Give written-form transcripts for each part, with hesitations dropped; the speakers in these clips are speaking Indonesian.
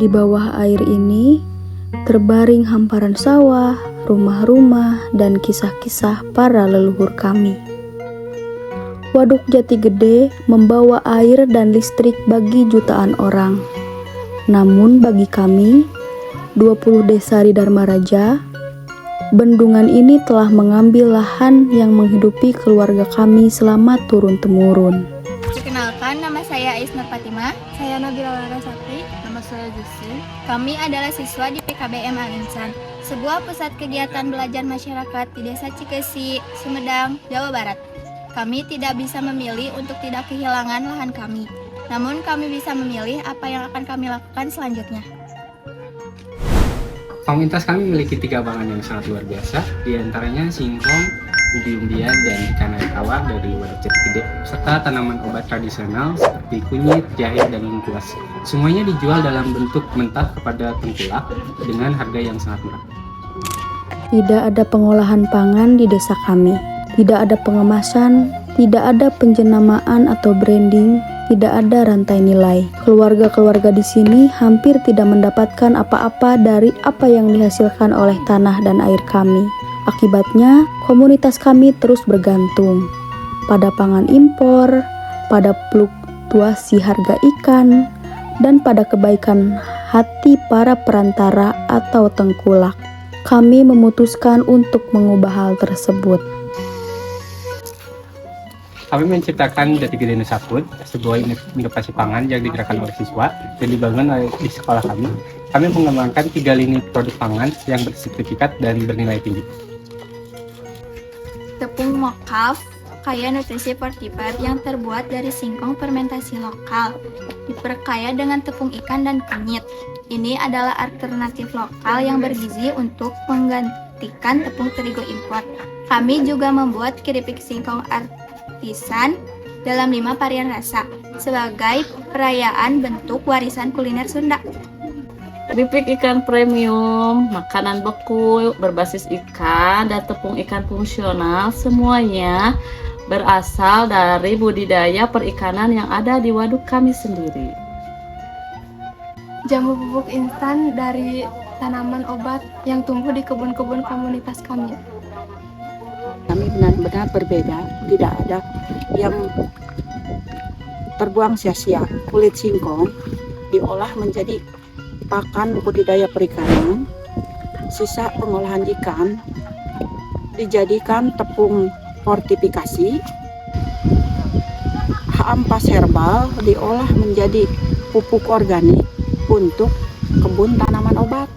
Di bawah air ini terbaring hamparan sawah, rumah-rumah, dan kisah-kisah para leluhur kami. Waduk Jati Gede membawa air dan listrik bagi jutaan orang. Namun bagi kami, 20 desa di Dharma Raja, bendungan ini telah mengambil lahan yang menghidupi keluarga kami selama turun-temurun. Perkenalkan, nama saya Isna Fatima. Saya Nabila Larasati. Nama saya Jusi. Kami adalah siswa di PKBM Al-Insan, sebuah pusat kegiatan belajar masyarakat di Desa Cikesi, Sumedang, Jawa Barat. Kami tidak bisa memilih untuk tidak kehilangan lahan kami, namun kami bisa memilih apa yang akan kami lakukan selanjutnya. Komunitas kami memiliki 3 bangan yang sangat luar biasa, diantaranya singkong, umbi-umbian, dan ikan air tawar dari Waduk Jati Gede, serta tanaman obat tradisional seperti kunyit, jahe, dan lengkuas. Semuanya dijual dalam bentuk mentah kepada tengkulak dengan harga yang sangat murah. Tidak ada pengolahan pangan di desa kami. Tidak ada pengemasan, tidak ada penjenamaan atau branding, tidak ada rantai nilai. Keluarga-keluarga di sini hampir tidak mendapatkan apa-apa dari apa yang dihasilkan oleh tanah dan air kami. Akibatnya, komunitas kami terus bergantung pada pangan impor, pada fluktuasi harga ikan, dan pada kebaikan hati para perantara atau tengkulak. Kami memutuskan untuk mengubah hal tersebut. Kami menciptakan Jati Gede Nusa Food, sebuah inovasi pangan yang digerakkan oleh siswa dan dibangun di sekolah kami. Kami mengembangkan 3 lini produk pangan yang bersertifikat dan bernilai tinggi. Tepung mokaf, kaya nutrisi fortified yang terbuat dari singkong fermentasi lokal, diperkaya dengan tepung ikan dan kunyit. Ini adalah alternatif lokal yang bergizi untuk menggantikan tepung terigu impor. Kami juga membuat keripik singkong artisan dalam 5 varian rasa sebagai perayaan bentuk warisan kuliner Sunda. Keripik ikan premium, makanan beku berbasis ikan, dan tepung ikan fungsional semuanya berasal dari budidaya perikanan yang ada di waduk kami sendiri. Jamu bubuk instan dari tanaman obat yang tumbuh di kebun-kebun komunitas kami. Kami benar-benar berbeda, tidak ada yang terbuang sia-sia. Kulit singkong diolah menjadi pakan budidaya perikanan, sisa pengolahan ikan dijadikan tepung fortifikasi, ampas herbal diolah menjadi pupuk organik untuk kebun tanaman obat.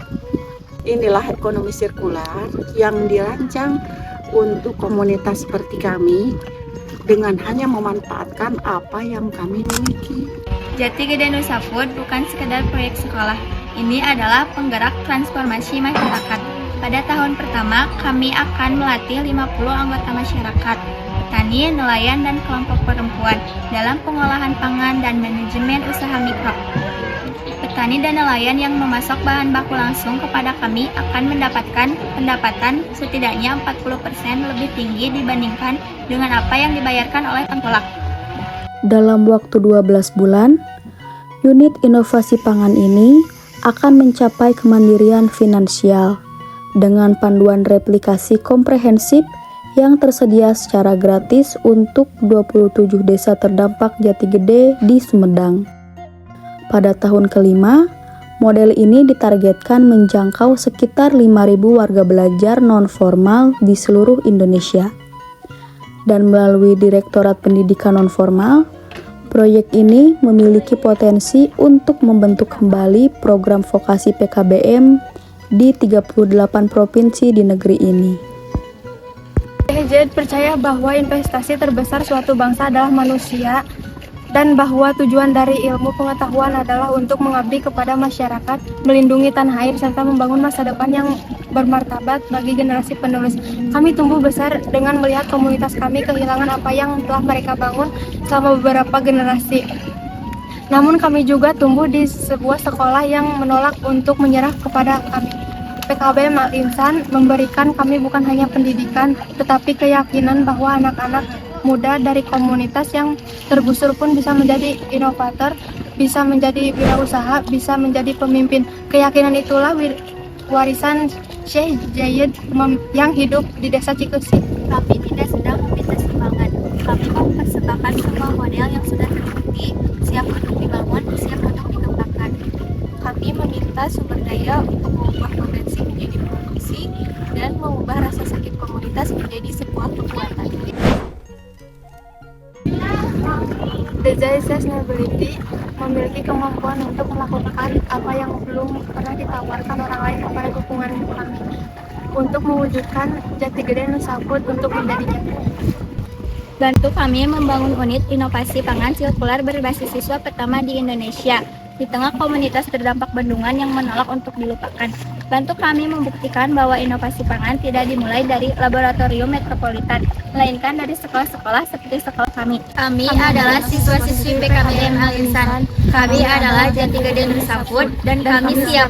Inilah ekonomi sirkular yang dirancang untuk komunitas seperti kami dengan hanya memanfaatkan apa yang kami miliki. Jati Gede Nusa Food bukan sekedar proyek sekolah. Ini adalah penggerak transformasi masyarakat. Pada tahun pertama, kami akan melatih 50 anggota masyarakat, petani, nelayan, dan kelompok perempuan dalam pengolahan pangan dan manajemen usaha mikro. Petani dan nelayan yang memasok bahan baku langsung kepada kami akan mendapatkan pendapatan setidaknya 40% lebih tinggi dibandingkan dengan apa yang dibayarkan oleh tengkulak. Dalam waktu 12 bulan, unit inovasi pangan ini akan mencapai kemandirian finansial dengan panduan replikasi komprehensif yang tersedia secara gratis untuk 27 desa terdampak Jati Gede di Sumedang. Pada tahun kelima, model ini ditargetkan menjangkau sekitar 5.000 warga belajar non-formal di seluruh Indonesia. Dan melalui Direktorat Pendidikan Non-Formal, proyek ini memiliki potensi untuk membentuk kembali program vokasi PKBM di 38 provinsi di negeri ini. PHJ percaya bahwa investasi terbesar suatu bangsa adalah manusia, dan bahwa tujuan dari ilmu pengetahuan adalah untuk mengabdi kepada masyarakat, melindungi tanah air, serta membangun masa depan yang bermartabat bagi generasi penerus. Kami tumbuh besar dengan melihat komunitas kami kehilangan apa yang telah mereka bangun selama beberapa generasi. Namun kami juga tumbuh di sebuah sekolah yang menolak untuk menyerah kepada kami. PKBM Al-Insan memberikan kami bukan hanya pendidikan, tetapi keyakinan bahwa anak-anak muda dari komunitas yang tergusur pun bisa menjadi inovator bisa menjadi wirausaha, bisa menjadi pemimpin. Keyakinan itulah warisan Syekh Zayed yang hidup di desa Cikesik. Kami tidak sedang meminta sumbangan. Kami mempersembahkan sebuah model yang sudah terbukti, siap untuk dibangun, siap untuk dikembangkan. Kami meminta sumber daya untuk mengubah potensi menjadi produksi dan mengubah rasa sakit komunitas menjadi sebuah kekuatan. The Zayed Sustainability memiliki kemampuan untuk melakukan apa yang belum pernah ditawarkan orang lain kepada dukungan kami, untuk mewujudkan Jati Gede Nusa Food untuk menjadi nyata. Bantu kami membangun unit inovasi pangan sirkular berbasis siswa pertama di Indonesia di tengah komunitas terdampak bendungan yang menolak untuk dilupakan. Bantu kami membuktikan bahwa inovasi pangan tidak dimulai dari laboratorium metropolitan, melainkan dari sekolah-sekolah seperti sekolah kami. Kami adalah siswa-siswi PKBM Al Insan. Kami adalah Jati Gede Nusa Food dan kami siap